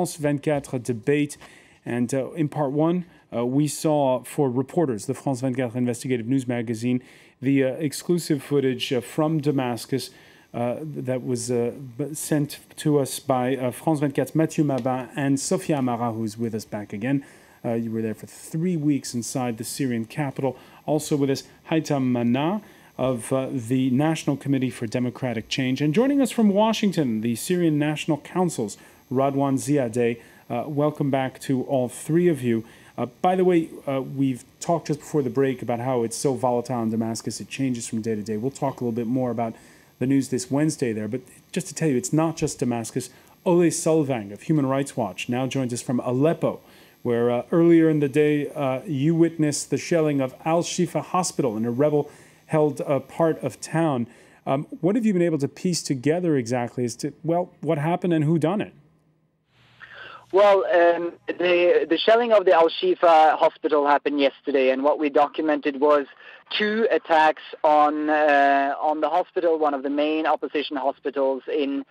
France 24 debate. And in part one, we saw for reporters, the France 24 investigative news magazine, the exclusive footage from Damascus that was sent to us by France 24's Mathieu Mabin and Sophia Amara, who's with us back again. You were there for 3 weeks inside the Syrian capital. Also with us, Haitham Mana of the National Committee for Democratic Change. And joining us from Washington, the Syrian National Council's Radwan Ziadeh. Welcome back to all three of you. By the way, we've talked just before the break about how it's so volatile in Damascus. It changes from day to day. We'll talk a little bit more about the news this Wednesday there. But just to tell you, it's not just Damascus. Ole Solvang of Human Rights Watch now joins us from Aleppo, where earlier in the day you witnessed the shelling of Al-Shifa Hospital in a rebel-held part of town. What have you been able to piece together exactly as to, well, what happened and who done it? Well, the shelling of the Al-Shifa hospital happened yesterday, and what we documented was 2 attacks on the hospital, one of the main opposition hospitals in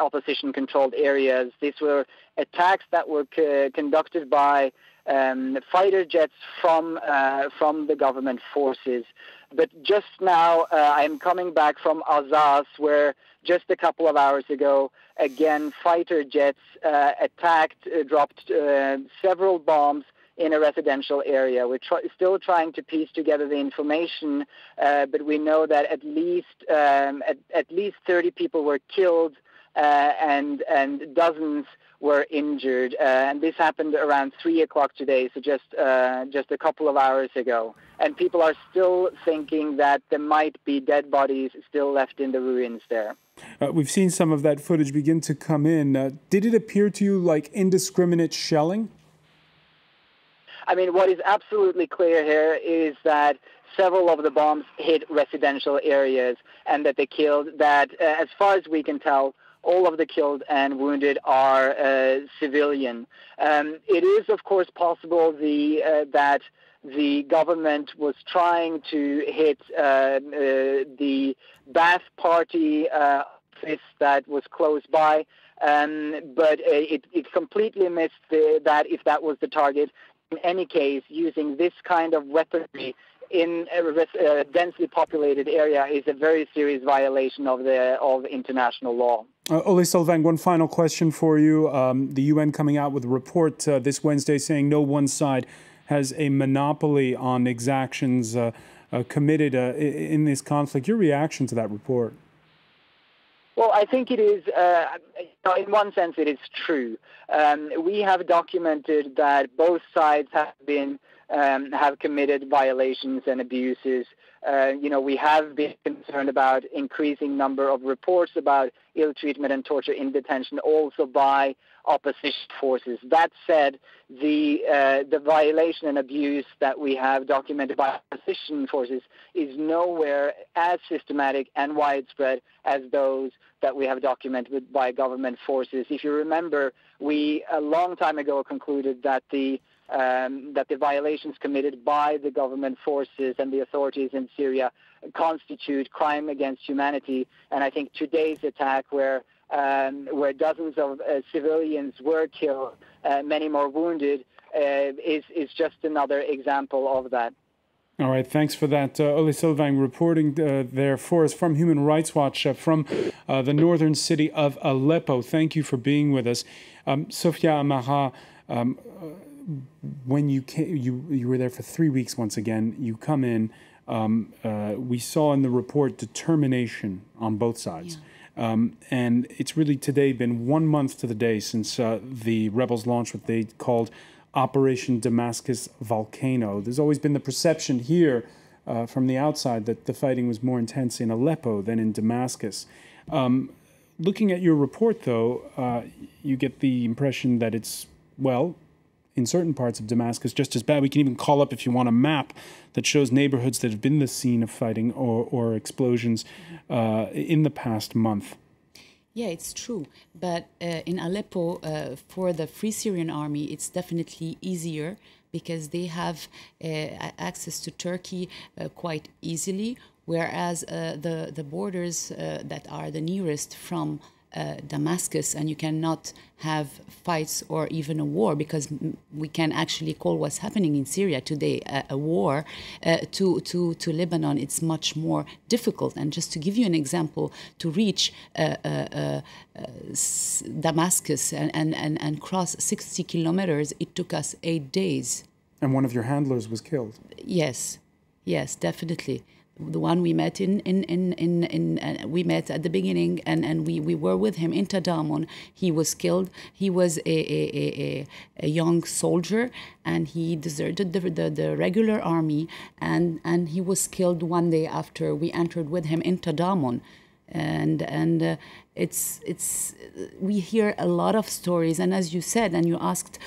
opposition-controlled areas. These were attacks that were conducted by fighter jets from the government forces. But just now, I'm coming back from Azaz, where just a couple of hours ago, again, fighter jets dropped several bombs in a residential area. We're still trying to piece together the information, but we know that at least 30 people were killed and dozens were injured, and this happened around 3 o'clock today, so just a couple of hours ago. And people are still thinking that there might be dead bodies still left in the ruins there. We've seen some of that footage begin to come in. Did it appear to you like indiscriminate shelling? I mean, what is absolutely clear here is that several of the bombs hit residential areas and that they killed, that as far as we can tell, all of the killed and wounded are civilian. It is, of course, possible that the government was trying to hit the Ba'ath Party office that was close by, but it completely missed that if that was the target. In any case, using this kind of weaponry in a densely populated area is a very serious violation of international law. Ole Solvang, one final question for you. The UN coming out with a report this Wednesday saying no one side has a monopoly on exactions committed in this conflict. Your reaction to that report? Well, I think it is, in one sense, it is true. We have documented that both sides have committed violations and abuses. We have been concerned about increasing number of reports about ill treatment and torture in detention, also by opposition forces. That said, the violation and abuse that we have documented by opposition forces is nowhere as systematic and widespread as those that we have documented by government forces. If you remember, we a long time ago concluded that the violations committed by the government forces and the authorities in Syria constitute crime against humanity. And I think today's attack, where dozens of civilians were killed, many more wounded, is just another example of that. All right, thanks for that. Ole Solvang reporting there for us from Human Rights Watch from the northern city of Aleppo. Thank you for being with us. Sophia Amara, when you were there for 3 weeks once again, you come in, we saw in the report determination on both sides. Yeah. And it's really today been 1 month to the day since the rebels launched what they called Operation Damascus Volcano. There's always been the perception here from the outside that the fighting was more intense in Aleppo than in Damascus. Looking at your report, though, you get the impression that it's, well, in certain parts of Damascus, just as bad. We can even call up, if you want, a map that shows neighborhoods that have been the scene of fighting or explosions in the past month. Yeah, it's true. But in Aleppo, for the Free Syrian Army, it's definitely easier because they have access to Turkey quite easily, whereas the borders that are the nearest from Damascus, and you cannot have fights or even a war, because we can actually call what's happening in Syria today a war. To Lebanon, it's much more difficult. And just to give you an example, to reach Damascus and cross 60 kilometers, it took us 8 days. And one of your handlers was killed. Yes, definitely. The one we met we met at the beginning, and we were with him in Tadamon. He was killed. He was a young soldier, and he deserted the regular army, and he was killed one day after we entered with him in Tadamon. And it's we hear a lot of stories, and as you said, and you asked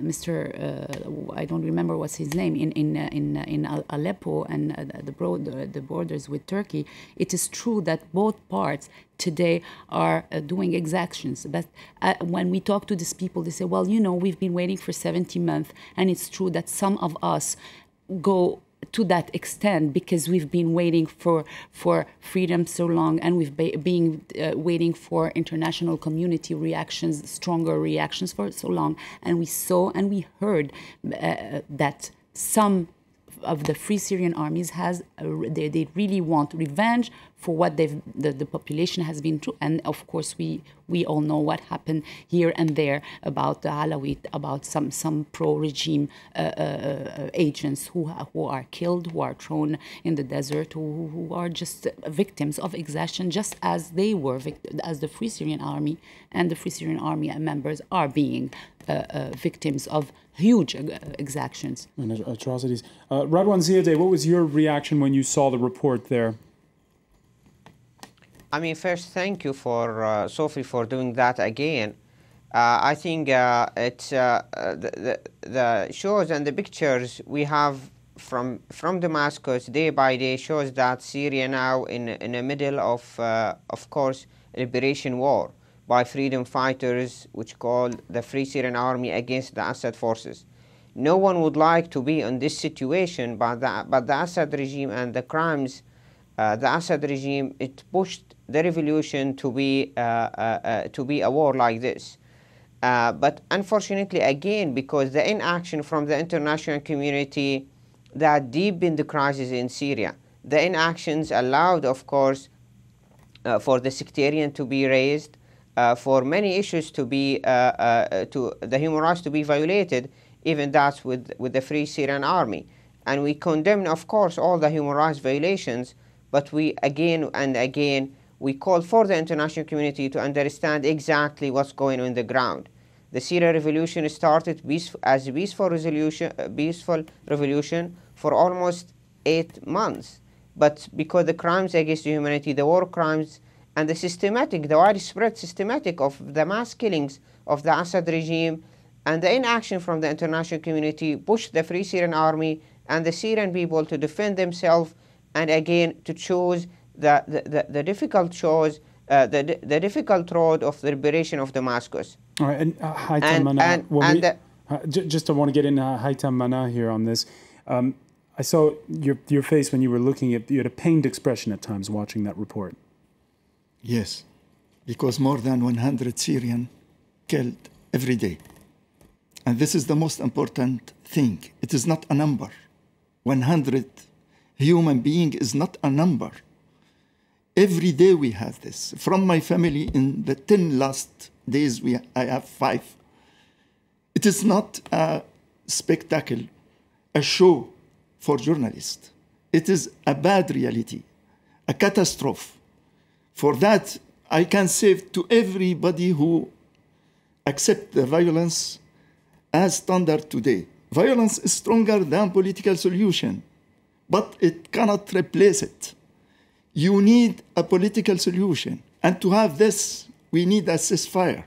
Mr. I don't remember what's his name in Aleppo and the borders with Turkey. It is true that both parts today are doing exactions. But when we talk to these people, they say, well, we've been waiting for 70 months, and it's true that some of us go to that extent because we've been waiting for freedom so long, and we've been waiting for international community reactions, stronger reactions for so long, and we saw and we heard that some of the Free Syrian armies they really want revenge for what the population has been through. And of course we all know what happened here and there about the Alawite, about some pro-regime agents who are killed, who are thrown in the desert, who are just victims of exaction, just as they were as the Free Syrian Army and the Free Syrian Army members are being victims of huge exactions and atrocities. Radwan Ziadeh, what was your reaction when you saw the report there? I mean, first, thank you for Sophie for doing that again. I think it's the shows and the pictures we have from Damascus day by day shows that Syria now in the middle of course, liberation war by freedom fighters, which called the Free Syrian Army against the Assad forces. No one would like to be in this situation, but the Assad regime and the crimes, the Assad regime, it pushed the revolution to be a war like this. But unfortunately, again, because the inaction from the international community that deepened the crisis in Syria, the inactions allowed, of course, for the sectarian to be raised, for many issues to be the human rights to be violated, even that's with the Free Syrian Army. And we condemn, of course, all the human rights violations, but we again and again we call for the international community to understand exactly what's going on the ground. The Syrian revolution started as a peaceful revolution for almost 8 months, but because the crimes against humanity, the war crimes, and the widespread systematic of the mass killings of the Assad regime and the inaction from the international community pushed the Free Syrian Army and the Syrian people to defend themselves and again to choose the difficult choice, the difficult road of the liberation of Damascus. All right, and Haitham Mana, just I want to get in Haitham Mana here on this. I saw your face when you were looking at, you had a pained expression at times watching that report. Yes, because more than 100 Syrians killed every day. And this is the most important thing. It is not a number. 100 human beings is not a number. Every day we have this. From my family, in the 10 last days, I have 5. It is not a spectacle, a show for journalists. It is a bad reality, a catastrophe. For that, I can say to everybody who accepts the violence as standard today, violence is stronger than political solution, but it cannot replace it. You need a political solution. And to have this, we need a ceasefire.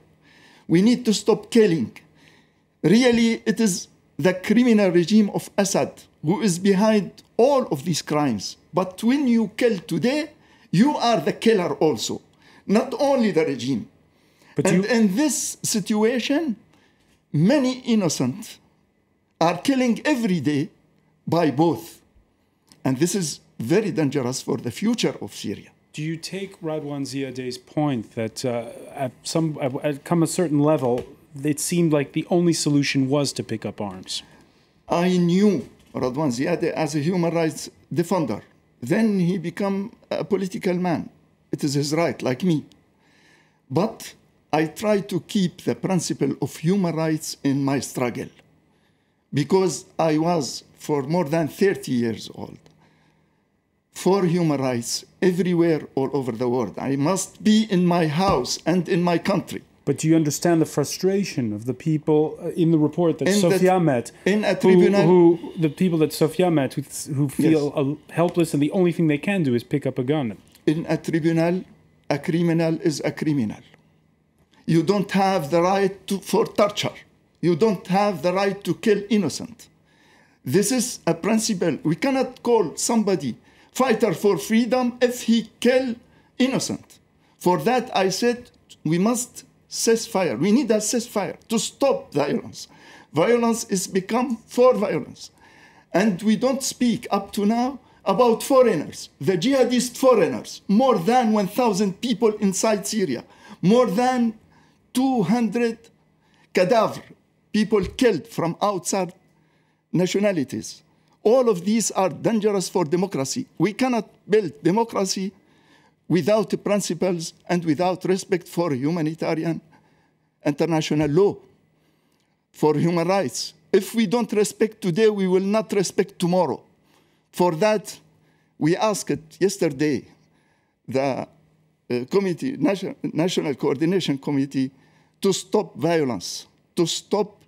We need to stop killing. Really, it is the criminal regime of Assad who is behind all of these crimes. But when you kill today, you are the killer also, not only the regime. But and in this situation, many innocent are killing every day by both. And this is very dangerous for the future of Syria. Do you take Radwan Ziadeh's point that at come a certain level, it seemed like the only solution was to pick up arms? I knew Radwan Ziadeh as a human rights defender. Then he became a political man. It is his right, like me. But I try to keep the principle of human rights in my struggle because I was, for more than 30 years old, for human rights everywhere all over the world. I must be in my house and in my country. But do you understand the frustration of the people in the report that Sofia met? In a tribunal, the people that Sofia met who feel helpless and the only thing they can do is pick up a gun. In a tribunal, a criminal is a criminal. You don't have the right for torture. You don't have the right to kill innocent. This is a principle. We cannot call somebody fighter for freedom if he kill innocent. For that, I said we must ceasefire. We need a ceasefire to stop violence. Violence is become for violence. And we don't speak up to now about foreigners, the jihadist foreigners, more than 1,000 people inside Syria, more than 200 cadavers, people killed from outside nationalities. All of these are dangerous for democracy. We cannot build democracy without principles and without respect for humanitarian international law, for human rights. If we don't respect today, we will not respect tomorrow. For that, we asked yesterday the National Coordination Committee to stop violence, to stop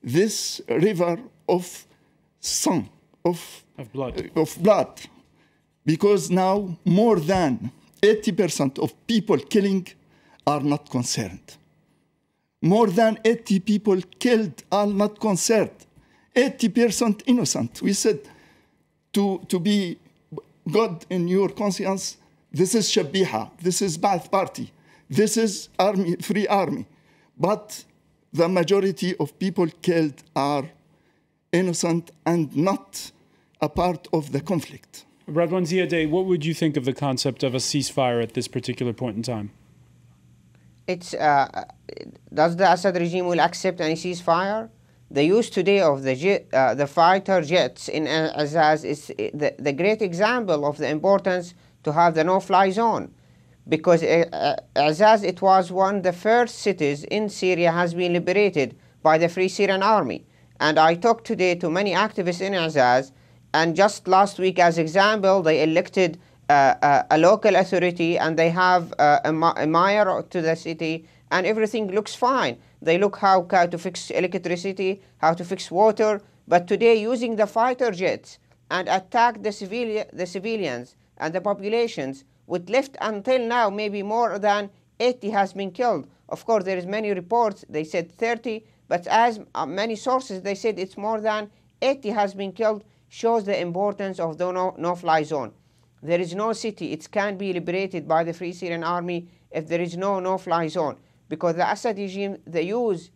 this river of blood. Because now more than 80% of people killing are not concerned. More than 80 people killed are not concerned. 80% innocent. We said to be God in your conscience, this is Shabiha, this is Ba'ath Party, this is army, free army. But the majority of people killed are innocent and not a part of the conflict. Radwan Ziadeh, what would you think of the concept of a ceasefire at this particular point in time? It's does the Assad regime will accept any ceasefire? The use today of the fighter jets in Azaz is the great example of the importance to have the no-fly zone, because Azaz, it was one of the first cities in Syria has been liberated by the Free Syrian Army. And I talked today to many activists in Azaz, and just last week as example, they elected a local authority and they have a mayor to the city, and everything looks fine. They look how to fix electricity, how to fix water, but today using the fighter jets and attack the civilians and the populations, with left until now maybe more than 80 has been killed. Of course, there is many reports, they said 30, but as many sources, they said it's more than 80 has been killed, shows the importance of the no-fly zone. There is no city, it can't be liberated by the Free Syrian Army if there is no no-fly zone. Because the Assad regime, they use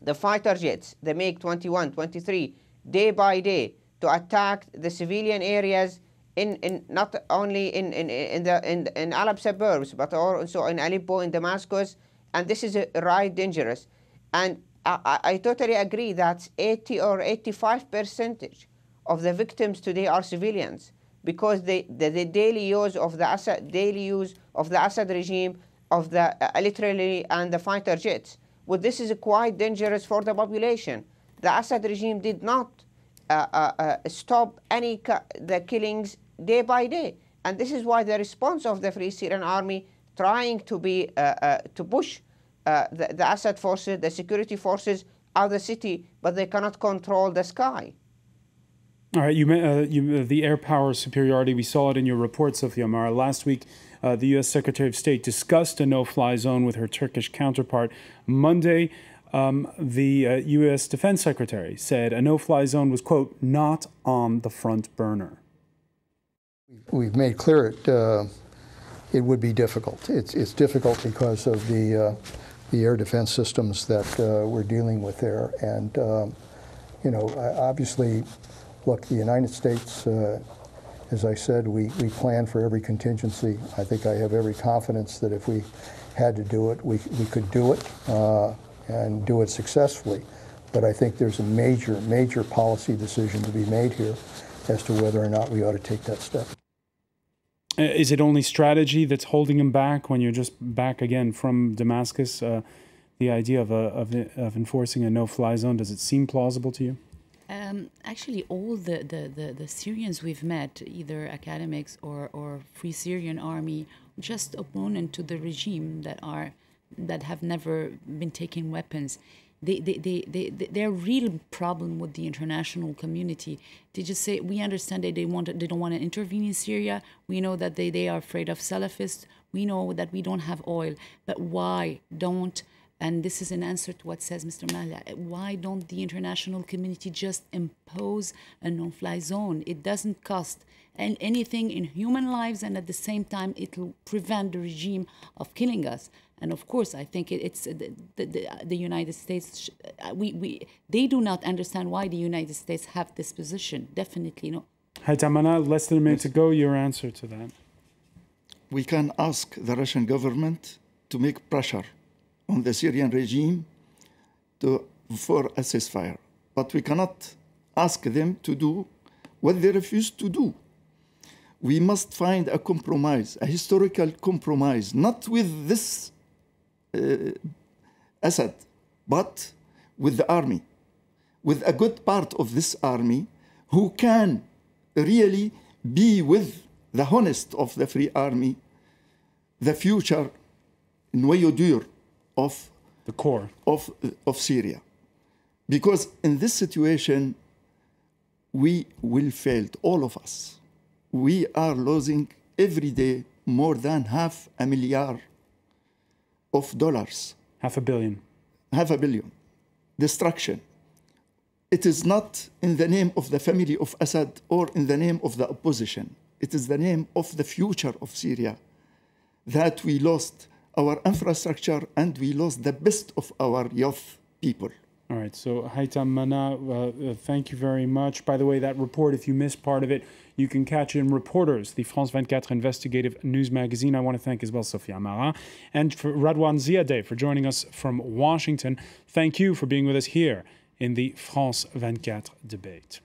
the fighter jets, the MiG-21, 23, day by day to attack the civilian areas not only in Arab suburbs, but also in Aleppo, in Damascus, and this is right dangerous. And I totally agree that 80 or 85% of the victims today are civilians, because the daily use of the Assad regime of the literally and the fighter jets. Well, this is quite dangerous for the population. The Assad regime did not stop the killings day by day, and this is why the response of the Free Syrian Army trying to be to push the Assad forces, the security forces, out of the city, but they cannot control the sky. All right, the air power superiority, we saw it in your report, Sofia Mara. Last week, the U.S. Secretary of State discussed a no-fly zone with her Turkish counterpart. Monday, the U.S. Defense Secretary said a no-fly zone was, quote, not on the front burner. We've made clear it would be difficult. It's difficult because of the air defense systems that we're dealing with there. And, you know, obviously, look, the United States As I said, we plan for every contingency. I think I have every confidence that if we had to do it, we could do it and do it successfully. But I think there's a major policy decision to be made here as to whether or not we ought to take that step. Is it only strategy that's holding him back when you're just back again from Damascus? The idea of enforcing a no-fly zone, does it seem plausible to you? Actually, all the Syrians we've met, either academics or Free Syrian Army, just opponent to the regime that have never been taking weapons. Their real problem with the international community, they just say, we understand that they don't want to intervene in Syria. We know that they are afraid of Salafists. We know that we don't have oil. But why don't, and this is an answer to what says Mr. Mahla, why don't the international community just impose a no-fly zone? It doesn't cost anything in human lives, and at the same time, it will prevent the regime of killing us. And of course, I think it's the United States. They do not understand why the United States have this position. Definitely no. Haitham Mana, less than a minute to go. Your answer to that? We can ask the Russian government to make pressure on the Syrian regime for a ceasefire, but we cannot ask them to do what they refuse to do. We must find a compromise, a historical compromise, not with this Assad, but with the army, with a good part of this army who can really be with the honest of the Free Army, the future noyau dur of the core of Syria. Because in this situation, we will fail, all of us. We are losing every day more than $500 million. $500 million. $500 million. Destruction. It is not in the name of the family of Assad or in the name of the opposition. It is the name of the future of Syria that we lost our infrastructure and we lost the best of our youth people. All right, so Haitham Mana, thank you very much. By the way, that report, if you missed part of it, you can catch it in Reporters, the France 24 investigative news magazine. I want to thank as well Sophia Amara and for Radwan Ziadeh for joining us from Washington. Thank you for being with us here in the France 24 debate.